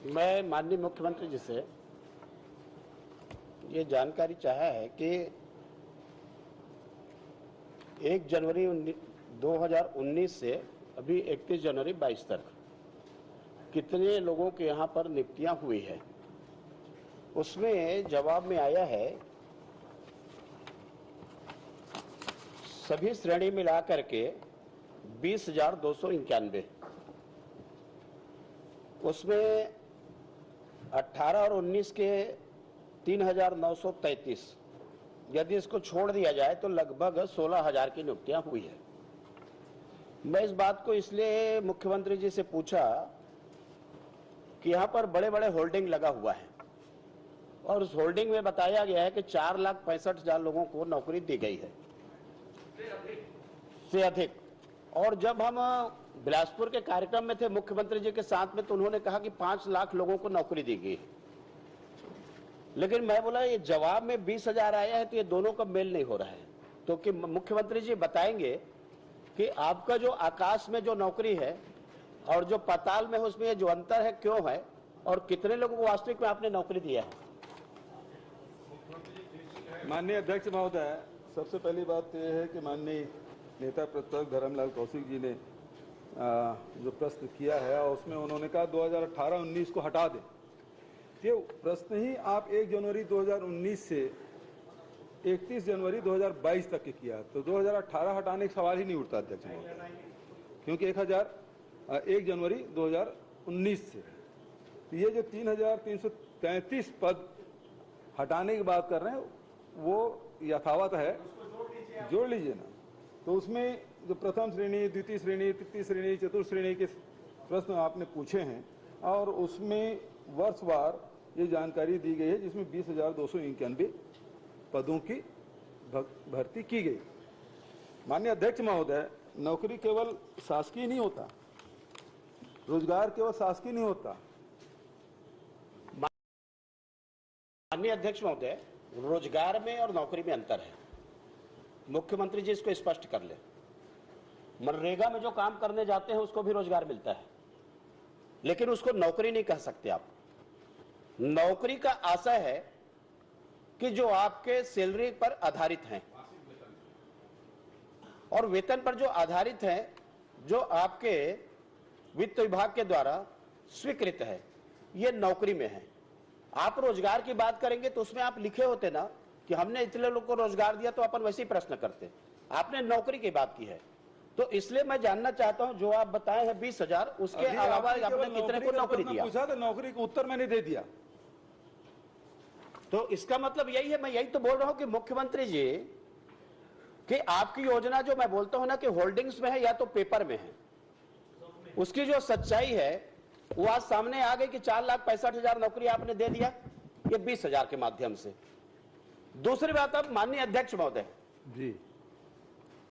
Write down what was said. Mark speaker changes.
Speaker 1: मैं माननीय मुख्यमंत्री जी से ये जानकारी चाहा है कि 1 जनवरी 2019 से अभी 31 जनवरी 22 तक कितने लोगों के यहाँ पर नियुक्तियां हुई है। उसमें जवाब में आया है सभी श्रेणी मिला करके 20,291। उसमें 18 और 19 के 3,933। यदि इसको छोड़ दिया जाए तो लगभग 16,000 की नियुक्तियां हुई है। मैं इस बात को इसलिए मुख्यमंत्री जी से पूछा कि यहाँ पर बड़े बड़े होल्डिंग लगा हुआ है और उस होल्डिंग में बताया गया है कि 4,65,000 लोगों को नौकरी दी गई है से अधिक। और जब हम बिलासपुर के कार्यक्रम में थे मुख्यमंत्री जी के साथ में तो उन्होंने कहा कि 5 लाख लोगों को नौकरी दी गई है। लेकिन मैं बोला ये जवाब में 20,000 आया है तो ये दोनों का मेल नहीं हो रहा है। तो कि मुख्यमंत्री जी बताएंगे कि आपका जो आकाश में जो नौकरी है और जो पाताल में है उसमें जो अंतर है क्यों है और कितने लोगों को वास्तविक में आपने नौकरी दिया है।
Speaker 2: माननीय अध्यक्ष महोदय, सबसे पहली बात यह है कि माननीय नेता प्रतिपक्ष धर्मलाल कौशिक जी ने जो प्रश्न किया है और उसमें उन्होंने कहा 2018-19 को हटा दें। ये प्रश्न ही आप 1 जनवरी 2019 से 31 जनवरी 2022 तक के किया, तो 2018 हटाने का सवाल ही नहीं उठता अध्यक्ष महोदय, क्योंकि 1 जनवरी 2019 से ये जो 3,333 पद हटाने की बात कर रहे हैं वो यथावत है, जोड़ लीजिए ना। तो उसमें जो प्रथम श्रेणी, द्वितीय श्रेणी, तृतीय श्रेणी, चतुर्थ श्रेणी के प्रश्न आपने पूछे हैं और उसमें वर्षवार ये जानकारी दी गई है जिसमें 20,291 पदों की भर्ती की गई। माननीय अध्यक्ष महोदय, नौकरी केवल शासकीय नहीं होता, रोजगार केवल शासकीय नहीं होता।
Speaker 1: माननीय अध्यक्ष महोदय, रोजगार में और नौकरी में अंतर है। मुख्यमंत्री जी इसको स्पष्ट कर ले। मनरेगा में जो काम करने जाते हैं उसको भी रोजगार मिलता है, लेकिन उसको नौकरी नहीं कह सकते आप। नौकरी का आशय है कि जो आपके सैलरी पर आधारित हैं और वेतन पर जो आधारित हैं, जो आपके वित्त विभाग के द्वारा स्वीकृत है, ये नौकरी में है। आप रोजगार की बात करेंगे तो उसमें आप लिखे होते ना कि हमने इतने लोगों को रोजगार दिया, तो अपन वैसे ही प्रश्न करते। आपने नौकरी की बात की है, तो इसलिए मैं जानना चाहता हूं जो आप बताए हैं 20,000, उसके अलावा आपने कितने को नौकरी दिया?
Speaker 2: पूछा था, नौकरी का उत्तर मैंने दे दिया।
Speaker 1: तो इसका मतलब यही है, मैं यही तो बोल रहा हूं कि मुख्यमंत्री जी कि आपकी योजना जो मैं बोलता हूं ना कि होल्डिंग्स में है या तो पेपर में है, उसकी जो सच्चाई है वो आज सामने आ गई कि 4,65,000 नौकरी आपने दे दिया ये 20,000 के माध्यम से। दूसरी बात, अब माननीय अध्यक्ष महोदय
Speaker 2: जी